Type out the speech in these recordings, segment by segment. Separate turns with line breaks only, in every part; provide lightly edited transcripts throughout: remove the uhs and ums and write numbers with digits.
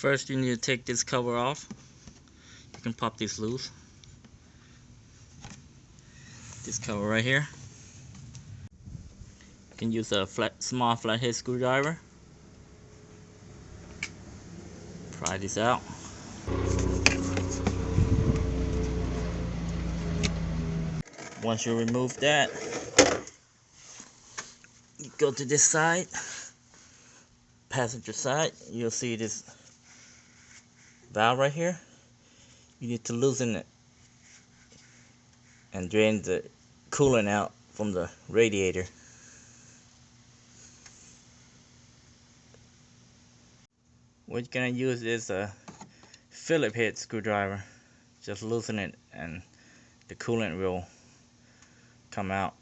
First, you need to take this cover off. You can pop this loose. This cover right here. You can use a small flathead screwdriver. Pry this out. Once you remove that, you go to this side, passenger side. You'll see this valve right here. You need to loosen it and drain the coolant out from the radiator. What you're gonna use is a Phillips head screwdriver. Just loosen it and the coolant will come out.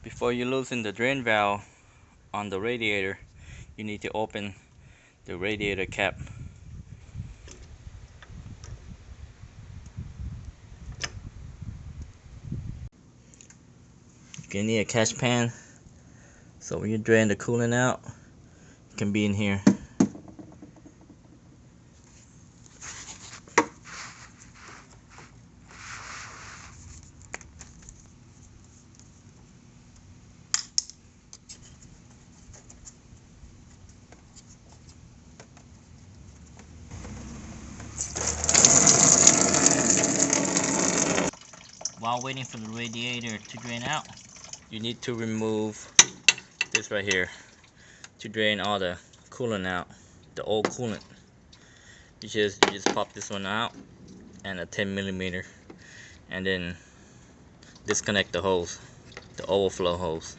Before you loosen the drain valve on the radiator, you need to open the radiator cap. You need a catch pan, so when you drain the coolant out, it can be in here. While waiting for the radiator to drain out, you need to remove this right here to drain all the coolant out, the old coolant. You just pop this one out and a 10mm, and then disconnect the hose, the overflow hose.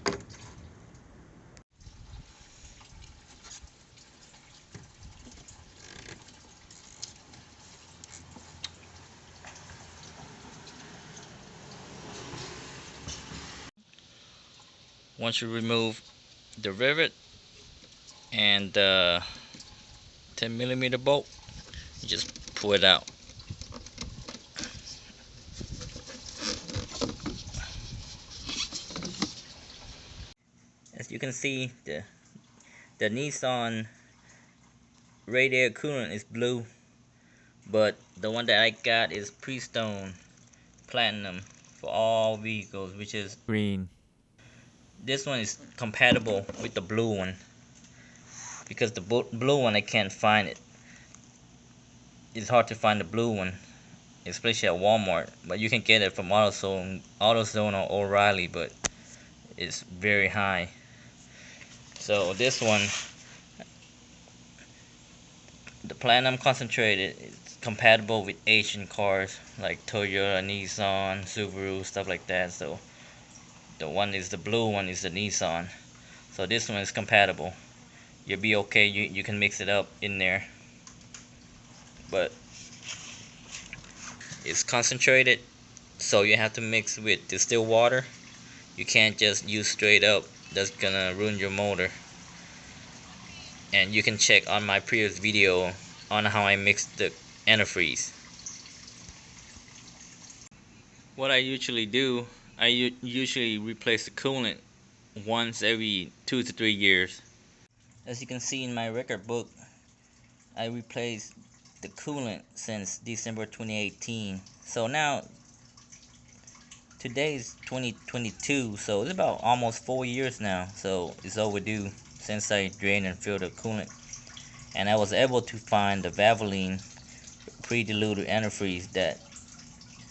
Once you remove the rivet and the 10mm bolt, you just pull it out. As you can see, the Nissan Radiator Coolant is blue, but the one that I got is Pre-Stone Platinum for all vehicles, which is green. This one is compatible with the blue one, because the blue one I can't find it. It's hard to find the blue one, especially at Walmart, but you can get it from AutoZone or O'Reilly, but it's very high. So this one, the Platinum Concentrated, is compatible with Asian cars like Toyota, Nissan, Subaru, stuff like that. So the blue one is the Nissan. So this one is compatible. You'll be okay. You can mix it up in there, but it's concentrated, so you have to mix with distilled water. You can't just use straight up. That's gonna ruin your motor. And you can check on my previous video on how I mixed the antifreeze. What I usually do, I usually replace the coolant once every 2 to 3 years. As you can see in my record book, I replaced the coolant since December 2018. So now, today is 2022, so it's about almost 4 years now. So it's overdue since I drained and filled the coolant. And I was able to find the Valvoline pre-diluted antifreeze that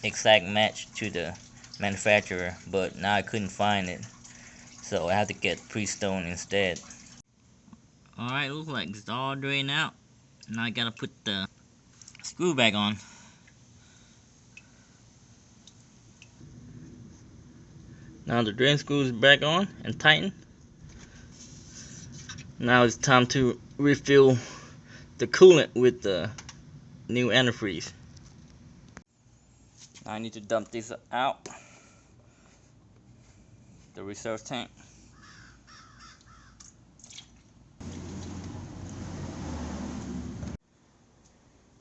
exact match to the manufacturer, but now I couldn't find it, so I had to get Pre-Stone instead. Alright, looks like it's all drained out. Now I gotta put the screw back on. Now the drain screw is back on and tightened. Now it's time to refill the coolant with the new antifreeze. Now I need to dump this out, the reserve tank.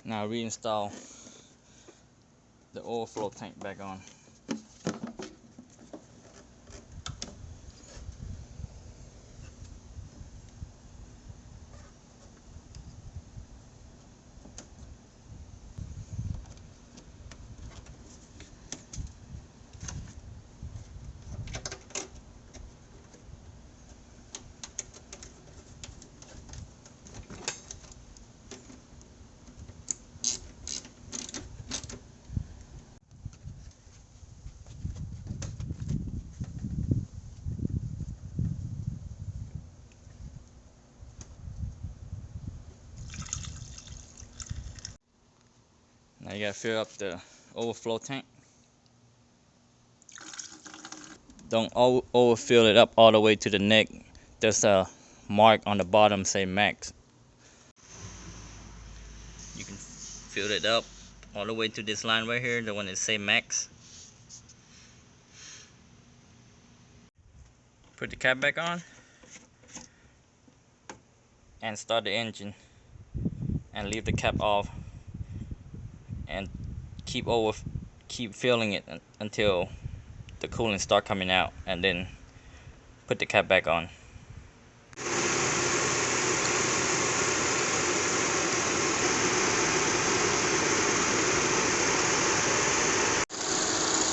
Now reinstall the overflow tank back on. Now you gotta fill up the overflow tank. Don't overfill it up all the way to the neck. There's a mark on the bottom say max. You can fill it up all the way to this line right here, the one that say max. Put the cap back on and start the engine and leave the cap off and keep filling it until the coolant start coming out, and then put the cap back on.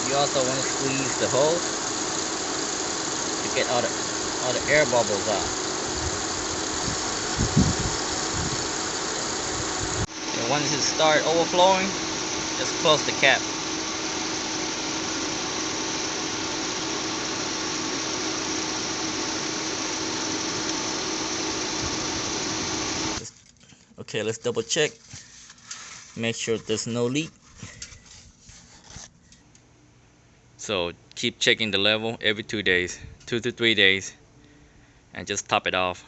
You also want to squeeze the hose to get all the air bubbles out. And once it starts overflowing, just close the cap. Okay, let's double check. Make sure there's no leak. So keep checking the level every 2 days, 2 to 3 days, and just top it off.